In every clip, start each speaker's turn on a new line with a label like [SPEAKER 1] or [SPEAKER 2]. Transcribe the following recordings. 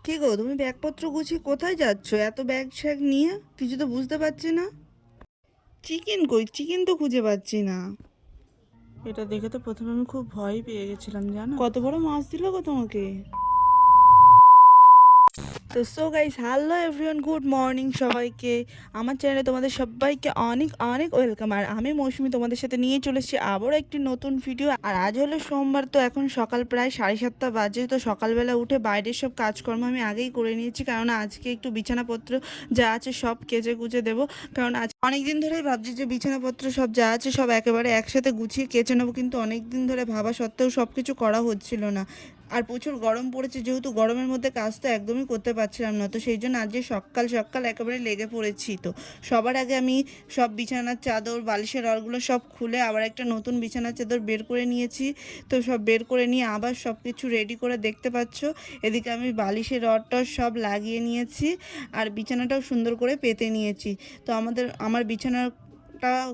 [SPEAKER 1] কি গো, তুমি ব্যাগপত্র গুছিয়ে কোথায় যাচ্ছ? এত ব্যাগ শ্যাগ নিয়ে কিছু তো বুঝতে পারছি না। চিকেন কই? চিকেন তো খুঁজে পাচ্ছি না। এটা দেখে তো প্রথমে আমি খুব ভয় পেয়ে গেছিলাম, জানো? কত বড় মাছ দিল গো তোমাকে। তো so guys, hello everyone, good morning সবাইকে। আমার চ্যানেলে তোমাদের সবাইকে অনেক অনেক ওয়েলকাম। আর আমি মৌসুমি তোমাদের সাথে নিয়ে চলে এসেছি আবারও একটি নতুন ভিডিও। আর আজ হলো সোমবার, তো এখন সকাল প্রায় 7:30 বাজে। তো সকালবেলা উঠে বাইরের সব কাজকর্ম আমি আগেই করে নিয়েছি, কারণ আজকে একটু বিছানাপত্র যা আছে সব কেচে কুচে দেবো। কারণ আজ অনেকদিন ধরেই ভাবছি যে বিছানাপত্র সব যা আছে সব একেবারে একসাথে গুছিয়ে কেচে নেবো, কিন্তু অনেকদিন ধরে ভাবা সত্ত্বেও সব কিছু করা হচ্ছিল না। আর প্রচুর গরম পড়েছে, যেহেতু গরমের মধ্যে কাজ তো একদমই করতে পারছিলাম না। তো সেই জন্য আজকে সকাল সকাল একেবারে লেগে পড়েছি। তো সবার আগে আমি সব বিছানার চাদর, বালিশের রডগুলো সব খুলে আবার একটা নতুন বিছানার চাদর বের করে নিয়েছি। তো সব বের করে নিয়ে আবার সব কিছু রেডি করে দেখতে পাচ্ছ। এদিকে আমি বালিশের রডটা সব লাগিয়ে নিয়েছি আর বিছানাটাও সুন্দর করে পেতে নিয়েছি। তো আমার বিছানার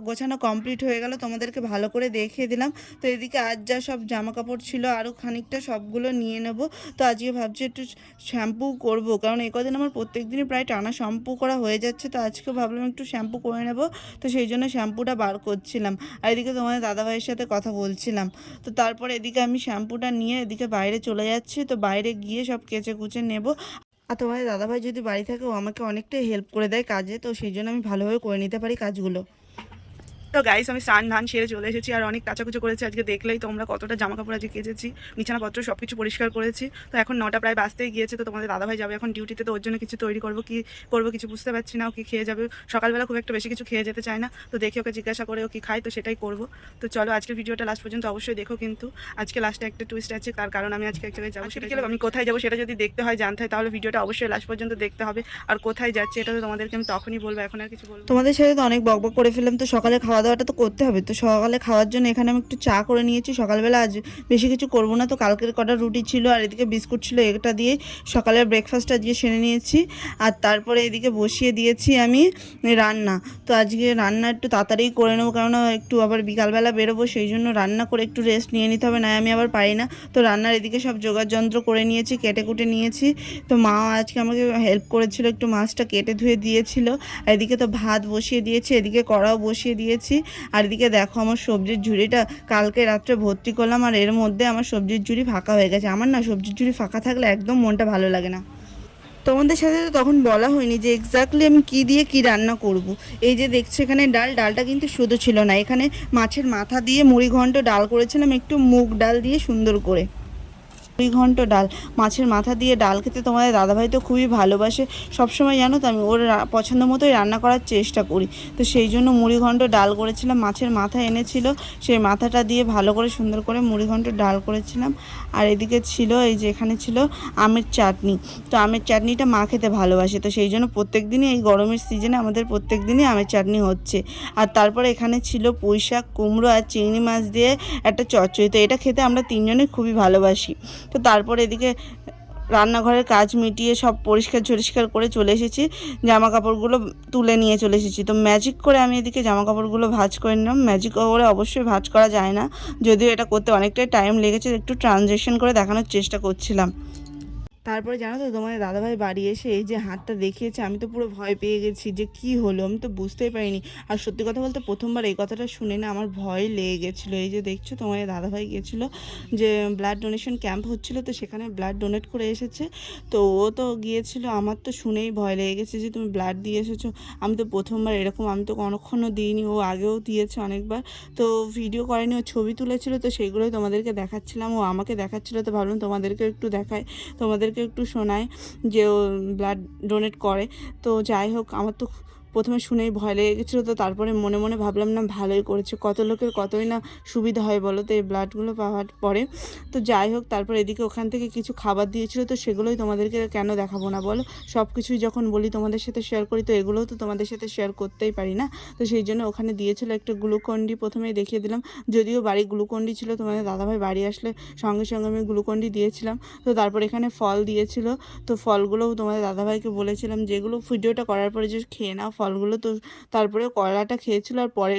[SPEAKER 1] গোছানো কমপ্লিট হয়ে গেল, তোমাদেরকে ভালো করে দেখিয়ে দিলাম। তো এদিকে আজ যা সব জামা কাপড় ছিল আরও খানিকটা সবগুলো নিয়ে নেব। তো আজকে ভাবছি একটু শ্যাম্পু করব, কারণ এই কদিন আমার প্রত্যেক দিনই প্রায় টানা শ্যাম্পু করা হয়ে যাচ্ছে। তো আজকে ভাবলাম একটু শ্যাম্পু করে নেব। তো সেই জন্য শ্যাম্পুটা বার করছিলাম আর এদিকে তোমাদের দাদাভাইয়ের সাথে কথা বলছিলাম। তো তারপরে এদিকে আমি শ্যাম্পুটা নিয়ে এদিকে বাইরে চলে যাচ্ছি। তো বাইরে গিয়ে সব কেচে কুচে নেব। আর তোমাদের দাদাভাই যদি বাড়ি থাকে, ও আমাকে অনেকটাই হেল্প করে দেয় কাজে। তো সেই জন্য আমি ভালোভাবে করে নিতে পারি কাজগুলো। তো গাইস, আমি স্নান ধান সেরে চলে এসেছি আর অনেক কাচাকুচো করেছি। আজকে দেখলেই তোমরা কতটা জামা কাপড় আজকে কেচেছি, বিছানাপত্র সব কিছু পরিষ্কার করেছি। তো এখন 9টা প্রায় বাজতেই গিয়েছে। তো তোমাদের দাদাভাই যাবে এখন ডিউটিতে, তো ওর জন্য কিছু তৈরি করবো, কি করবো কিছু বুঝতে পারছি না। ও কি খেয়ে যাবে, সকালবেলা খুব একটা বেশি কিছু খেয়ে যেতে চায় না। তো দেখি ওকে জিজ্ঞাসা করে ও কি খায়, তো সেটাই করবো। তো চলো আজকের ভিডিওটা লাস্ট পর্যন্ত অবশ্যই দেখো, কিন্তু আজকে লাস্টে একটা টুইস্ট আছে, তার কারণ আমি আজকে এক জায়গায় যাবো। সেটা আমি কোথায় যাবো সেটা যদি দেখতে হয়, জানতে হয়, তাহলে ভিডিওটা অবশ্যই লাস্ট পর্যন্ত দেখতে হবে। আর কোথায় যাচ্ছে এটা তো তোমাদেরকে আমি তখনই বলবো, এখন আর কিছু বলবো। তোমাদের সাথে তো অনেক বকবক করে ফেললাম। তো সকালে খাওয়া দাওয়াটা তো করতে হবে। তো সকালে খাওয়ার জন্য এখানে আমি একটু চা করে নিয়েছি। সকালবেলা আজ বেশি কিছু করবো না, তো কালকের কটা রুটি ছিল আর এদিকে বিস্কুট ছিল, এটা দিয়ে সকালের ব্রেকফাস্ট আজকে সেরে নিয়েছি। আর তারপরে এদিকে বসিয়ে দিয়েছি আমি রান্না। তো আজকে রান্না একটু তাড়াতাড়ি করে নেবো, কারণ একটু আবার বিকালবেলা বেরোবো, সেই জন্য রান্না করে একটু রেস্ট নিয়ে নিতে হবে, না আমি আবার পারি না। তো রান্নার এদিকে সব জোগাড় যন্ত্র করে নিয়েছি, কেটে কুটে নিয়েছি। তো মা আজকে আমাকে হেল্প করেছিল, একটু মাছটা কেটে ধুয়ে দিয়েছিল। আর এদিকে তো ভাত বসিয়ে দিয়েছি, এদিকে কড়াও বসিয়ে দিয়েছি। আর এদিকে দেখো আমার সবজির ঝুড়িটা কালকে রাত্রে ভর্তি করলাম, আর এর মধ্যে আমার সবজির ঝুড়ি ফাঁকা হয়ে গেছে। আমার না সবজির ঝুড়ি ফাঁকা থাকলে একদম মনটা ভালো লাগে না। তোমাদের সাথে তো তখন বলা হয়নি যে এক্স্যাক্টলি আমি কী দিয়ে কী রান্না করব। এই যে দেখছো এখানে ডালটা কিন্তু শুধু ছিল না, এখানে মাছের মাথা দিয়ে মুড়ি ঘন্ট ডাল করেছিলাম, একটু মুগ ডাল দিয়ে সুন্দর করে। ঘন্ট ডাল, মাছের মাথা দিয়ে ডাল খেতে তোমাদের দাদাভাই তো খুবই ভালোবাসে সবসময়, জানো তো আমি ওর পছন্দ মতোই রান্না করার চেষ্টা করি। তো সেই জন্য মুড়িঘণ্ট ডাল করেছিলাম, মাছের মাথা এনেছিল, সেই মাথাটা দিয়ে ভালো করে সুন্দর করে মুড়িঘণ্ট ডাল করেছিলাম। আর এদিকে ছিল এই যে এখানে ছিল আমের চাটনি। তো আমের চাটনিটা মা খেতে ভালোবাসে, তো সেই জন্য প্রত্যেক দিনই এই গরমের সিজনে আমাদের প্রত্যেক দিনই আমের চাটনি হচ্ছে। আর তারপরে এখানে ছিল পুঁই শাক, কুমড়ো আর চিংড়ি মাছ দিয়ে একটা চচ্চড়ি। তো এটা খেতে আমরা তিনজনে খুবই ভালোবাসি। তো তারপরে এদিকে রান্নাঘরের কাজ মিটিয়ে সব পরিষ্কার করে চলে এসেছি, জামা কাপড়গুলো তুলে নিয়ে চলে এসেছি। তো ম্যাজিক করে আমি এদিকে জামা কাপড়গুলো ভাঁজ করে নিলাম। ম্যাজিক করে অবশ্যই ভাঁজ করা যায় না, যদিও এটা করতে অনেকটাই টাইম লেগেছে, একটু ট্রানজেকশন করে দেখানোর চেষ্টা করছিলাম। তারপরে জানো তো তোমাদের দাদাভাই বাড়ি এসে এই যে হাতটা দেখিয়েছে, আমি তো পুরো ভয় পেয়ে গেছি যে কি হলো, আমি তো বুঝতেই পারিনি। আর সত্যি কথা বলতে প্রথমবার এই কথাটা শুনে না আমার ভয় লেগে গেছিলো। এই যে দেখছো তোমাদের দাদাভাই গেছিলো যে ব্লাড ডোনেশন ক্যাম্প হচ্ছিলো, তো সেখানে ব্লাড ডোনেট করে এসেছে। তো ও তো গিয়েছিলো, আমার তো শুনেই ভয় লেগে গেছে যে তুমি ব্লাড দিয়ে এসেছো। আমি তো প্রথমবার এরকম, আমি তো কখনো দিইনি, ও আগেও দিয়েছে অনেকবার। তো ভিডিও করেনি, ও ছবি তুলেছিল, তো সেইগুলোই তোমাদেরকে দেখাচ্ছিলাম, ও আমাকে দেখাচ্ছিলো। তো ভাবলাম তোমাদেরকে একটু দেখায়, তোমাদেরকে একটু শোনায় যে ও ব্লাড ডোনেট করে। তো যাই হোক, আমার তো প্রথমে শুনেই ভয় লেগে গেছিলো। তো তারপরে মনে মনে ভাবলাম না ভালোই করেছে, কত লোকের কতই না সুবিধা হয় বলো তো এই ব্লাডগুলো পাওয়ার পরে। তো যাই হোক, তারপর এদিকে ওখান থেকে কিছু খাবার দিয়েছিলো, তো সেগুলোই তোমাদেরকে কেন দেখাবো না বলো। সব কিছুই যখন বলি তোমাদের সাথে শেয়ার করি, তো এগুলোও তো তোমাদের সাথে শেয়ার করতেই পারি না। তো সেই জন্য ওখানে দিয়েছিলো একটা গ্লুকন্ডি, প্রথমেই দেখিয়ে দিলাম, যদিও বাড়ি গ্লুকন্ডি ছিল, তোমাদের দাদাভাই বাড়ি আসলে সঙ্গে সঙ্গে আমি গ্লুকন্ডি দিয়েছিলাম। তো তারপর এখানে ফল দিয়েছিল, তো ফলগুলোও তোমাদের দাদাভাইকে বলেছিলাম যেগুলো ভিডিওটা করার পরে যে খেয়ে নাও ফলগুলো। তো তারপরে কলাটা খেয়েছিল, আর পরে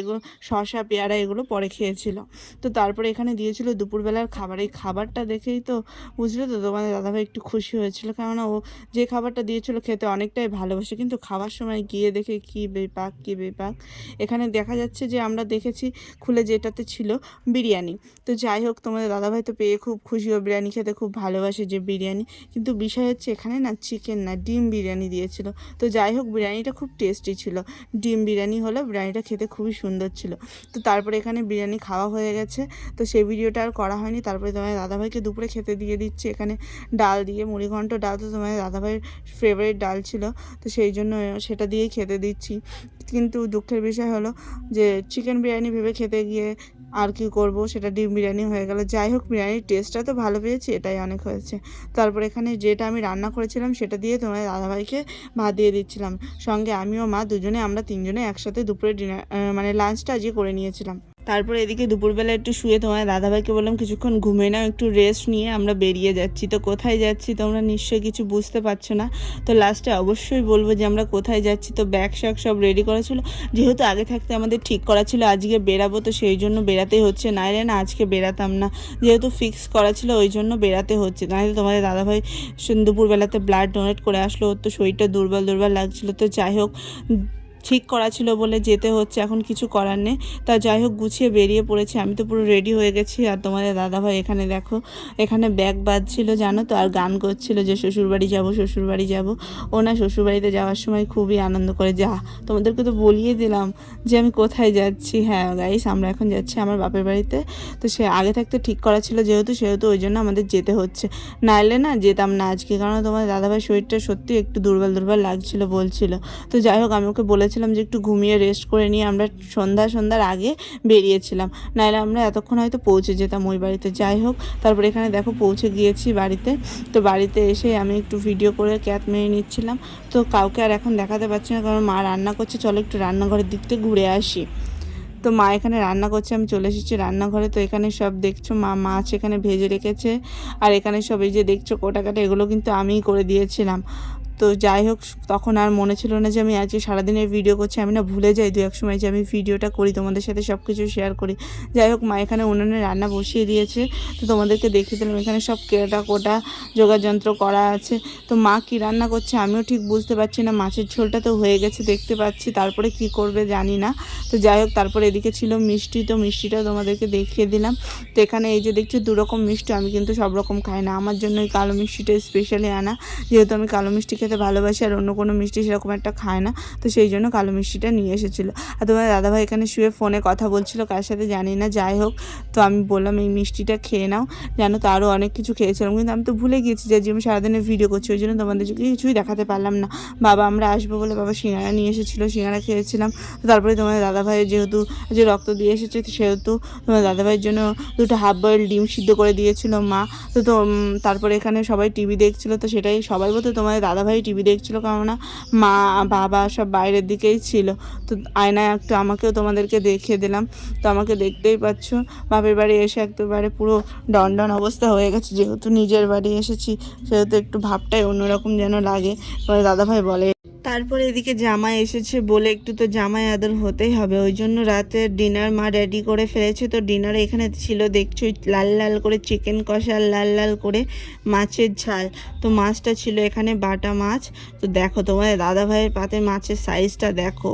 [SPEAKER 1] শসা পেয়ারা এগুলো পরে খেয়েছিল। তো তারপরে এখানে দিয়েছিল দুপুরবেলার খাবার। এই খাবারটা দেখেই তো বুঝলে তো তোমাদের দাদাভাই একটু খুশি হয়েছিল, কেননা ও যে খাবারটা দিয়েছিল খেতে অনেকটাই ভালোবাসে, কিন্তু খাওয়ার সময় গিয়ে দেখে কী বেপাক। এখানে দেখা যাচ্ছে যে আমরা দেখেছি খুলে যেটাতে ছিল বিরিয়ানি। তো যাই হোক, তোমাদের দাদাভাই তো পেয়ে খুব খুশি, ও বিরিয়ানি খেতে খুব ভালোবাসে যে বিরিয়ানি। কিন্তু বিষয় হচ্ছে এখানে না চিকেন না, ডিম বিরিয়ানি দিয়েছিল। তো যাই হোক, বিরিয়ানিটা খুব টেস্টি ছিল। ডিম বিরিয়ানি হলো, বিরিয়ানিটা খেতে খুবই সুন্দর ছিল। তো তারপরে এখানে বিরিয়ানি খাওয়া হয়ে গেছে, তো সেই ভিডিওটা আর করা হয়নি। তারপরে তোমার দাদাভাইকে দুপুরে খেতে দিয়ে দিচ্ছি এখানে ডাল দিয়ে, মুড়িঘণ্ট ডাল তো তোমার দাদাভাইয়ের ফেভারিট ডাল ছিল, তো সেই জন্য সেটা দিয়েই খেতে দিচ্ছি। কিন্তু দুঃখের বিষয় হলো যে চিকেন বিরিয়ানি ভেবে খেতে গিয়ে আর কি করব, সেটা ডিম বিরিয়ানি হয়ে গেল। যাই হোক, বিরিয়ানির টেস্টটা তো ভালো পেয়েছি, এটাই অনেক হয়েছে। তারপর এখানে যেটা আমি রান্না করেছিলাম সেটা দিয়ে তোমার দাদাভাইকে ভাত দিয়ে দিচ্ছিলাম। সঙ্গে আমিও মা দুজনে, আমরা তিনজনে একসাথে দুপুরে ডিনার মানে লাঞ্চটা আজকে করে নিয়েছিলাম। তারপরে এদিকে দুপুরবেলা একটু শুয়ে তোমার দাদাভাইকে বললাম কিছুক্ষণ ঘুমিয়ে নাও, একটু রেস্ট নিয়ে আমরা বেরিয়ে যাচ্ছি। তো কোথায় যাচ্ছি তোমরা নিশ্চয়ই কিছু বুঝতে পারছো না, তো লাস্টে অবশ্যই বলবো যে আমরা কোথায় যাচ্ছি। তো ব্যাগ শ্যাগ সব রেডি করা ছিল, যেহেতু আগে থাকতে আমাদের ঠিক করা ছিল আজকে বেরাবো, তো সেই জন্য বেরাতেই হচ্ছে। নাইলে না আজকে বেরাতাম না, যেহেতু ফিক্স করা ছিল ওই জন্য বেরাতে হচ্ছে। নাহলে তোমাদের দাদাভাই দুপুরবেলাতে ব্লাড ডোনেট করে আসলো, ওর তো শরীরটা দুর্বল লাগছিলো। তো যাই হোক, ঠিক করা ছিল বলে যেতে হচ্ছে, এখন কিছু করার নেই। তা যাই হোক, গুছিয়ে বেরিয়ে পড়েছি। আমি তো পুরো রেডি হয়ে গেছি, আর তোমাদের দাদাভাই এখানে দেখো, এখানে ব্যাগ বাজছিল জানো তো, আর গান করছিল যে শ্বশুরবাড়ি যাব। ও না শ্বশুরবাড়িতে যাওয়ার সময় খুবই আনন্দ করে। তোমাদেরকে তো বলিয়ে দিলাম যে আমি কোথায় যাচ্ছি। হ্যাঁ গাইস, আমরা এখন যাচ্ছি আমার বাপের বাড়িতে। তো সে আগে থাকতে ঠিক করা ছিল সেহেতু ওই জন্য আমাদের যেতে হচ্ছে, নাইলে না যেতাম না আজকে, কারণ তোমাদের দাদাভাই শরীরটা সত্যি একটু দুর্বল লাগছিল বলছিল। তো যাই হোক, আমি ওকে বলেছিলাম যে একটু ঘুমিয়ে রেস্ট করে নিয়ে আমরা সন্ধ্যার আগে বেরিয়েছিলাম, নাহলে আমরা এতক্ষণ হয়তো পৌঁছে যেতাম ওই বাড়িতে। যাই হোক, তারপরে এখানে দেখো পৌঁছে গিয়েছি বাড়িতে। তো বাড়িতে এসে আমি একটু ভিডিও করে ক্যাপ মেরে নিচ্ছিলাম। তো কাউকে আর এখন দেখাতে পারছি না, কারণ মা রান্না করছে। চলো একটু রান্নাঘরের দিক থেকে ঘুরে আসি। তো মা এখানে রান্না করছে, আমি চলে এসেছি রান্নাঘরে। তো এখানে সব দেখছো মা মাছ এখানে ভেজে রেখেছে, আর এখানে সব এই যে দেখছো কাটা এগুলো কিন্তু আমিই করে দিয়েছিলাম। তো যাই হোক, তখন আর মনে ছিল না যে আমি আজকে সারাদিনের ভিডিও করছি। আমি না ভুলে যাই দু এক সময় যে আমি ভিডিওটা করি, তোমাদের সাথে সব কিছু শেয়ার করি। যাই হোক, মা এখানে উনুনে রান্না বসিয়ে দিয়েছে। তো তোমাদেরকে দেখিয়ে দিলাম, এখানে সব কোটা যোগাযন্ত্র করা আছে। তো মা কি রান্না করছে আমিও ঠিক বুঝতে পারছি না। মাছের ঝোলটা তো হয়ে গেছে দেখতে পাচ্ছি, তারপরে কি করবে জানি না। তো যাই হোক, তারপরে এদিকে ছিল মিষ্টি। তো মিষ্টিটাও তোমাদেরকে দেখিয়ে দিলাম। তো এখানে এই যে দেখছো 2 রকম মিষ্টি, আমি কিন্তু সব রকম খাই না, আমার জন্য এই কালো মিষ্টিটা স্পেশালি আনা, যেহেতু আমি কালো মিষ্টি খেতে ভালোবাসি, আর অন্য কোনো মিষ্টি সেরকম একটা খায় না। তো সেই জন্য কালো মিষ্টিটা নিয়ে এসেছিলো। আর তোমার দাদাভাই এখানে শুয়ে ফোনে কথা বলছিল, কার সাথে জানি না। যাই হোক, তো আমি বললাম এই মিষ্টিটা খেয়ে নাও। জানো তো আরও অনেক কিছু খেয়েছিলাম, কিন্তু আমি তো ভুলে গিয়েছি যে আমি সারাদিনের ভিডিও করছি, ওই জন্য তোমাদের কিছুই দেখাতে পারলাম না। বাবা আমরা আসবো বলে বাবা সিঙ্গারা নিয়ে এসেছিলো, সিঙ্গারা খেয়েছিলাম। তো তারপরে তোমাদের দাদাভাইয়ের যেহেতু যে রক্ত দিয়ে এসেছে, সেহেতু তোমার দাদাভাইয়ের জন্য 2টা হাফ বয়েল ডিম সিদ্ধ করে দিয়েছিল মা। তো তারপরে এখানে সবাই টিভি দেখছিল। তো সেটাই সবাই বলতে তোমাদের দাদাভাই টিভি দেখছিল, কেননা মা বাবা সব বাইরের দিকেই ছিল। তো আয়নায় একটু আমাকেও তোমাদেরকে দেখিয়ে দিলাম। তো আমাকে দেখতেই পাচ্ছ, বাপের বাড়ি এসে একেবারে পুরো ডন অবস্থা হয়ে গেছে। যেহেতু নিজের বাড়ি এসেছি, সেহেতু একটু ভাবটাই অন্যরকম যেন লাগে, তোমাদের দাদাভাই বলে। তারপরে এদিকে জামাই এসেছে বলে একটু তো জামাই আদর হতেই হবে, ওই জন্য রাতের ডিনার মা রেডি করে ফেলেছে। তো ডিনারে এখানে ছিল দেখছো লাল করে চিকেন কষা, লাল করে মাছের ঝাল। তো মাছটা ছিল এখানে বাটা মাছ। তো দেখো তোমাদের দাদাভাইয়ের পাতে মাছের সাইজটা দেখো,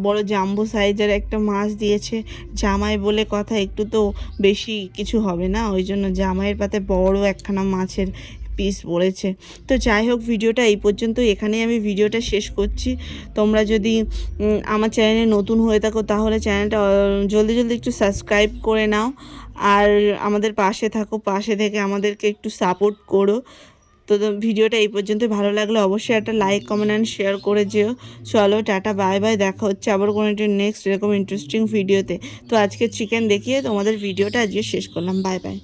[SPEAKER 1] বড় জাম্বো সাইজের একটা মাছ দিয়েছে। জামাই বলে কথা, একটু তো বেশি কিছু হবে না, ওই জন্য জামাইয়ের পাতে বড় একখানা মাছের পিস পড়েছে। তো যাই হোক, ভিডিওটা এই পর্যন্ত, এখানেই আমি ভিডিওটা শেষ করছি। তোমরা যদি আমার চ্যানেলে নতুন হয়ে থাকো তাহলে চ্যানেলটা জলদি একটু সাবস্ক্রাইব করে নাও, আর আমাদের পাশে থাকো, পাশে থেকে আমাদেরকে একটু সাপোর্ট করো। তো ভিডিওটা এই পর্যন্ত, ভালো লাগলে অবশ্যই একটা লাইক কমেন্ট অ্যান্ড শেয়ার করে যেও। চলো টাটা বাই বাই, দেখা হচ্ছে আবার কোনো একটা নেক্সট এরকম ইন্টারেস্টিং ভিডিওতে। তো আজকে চিকেন দেখিয়ে তোমাদের ভিডিওটা আজকে শেষ করলাম, বাই বাই।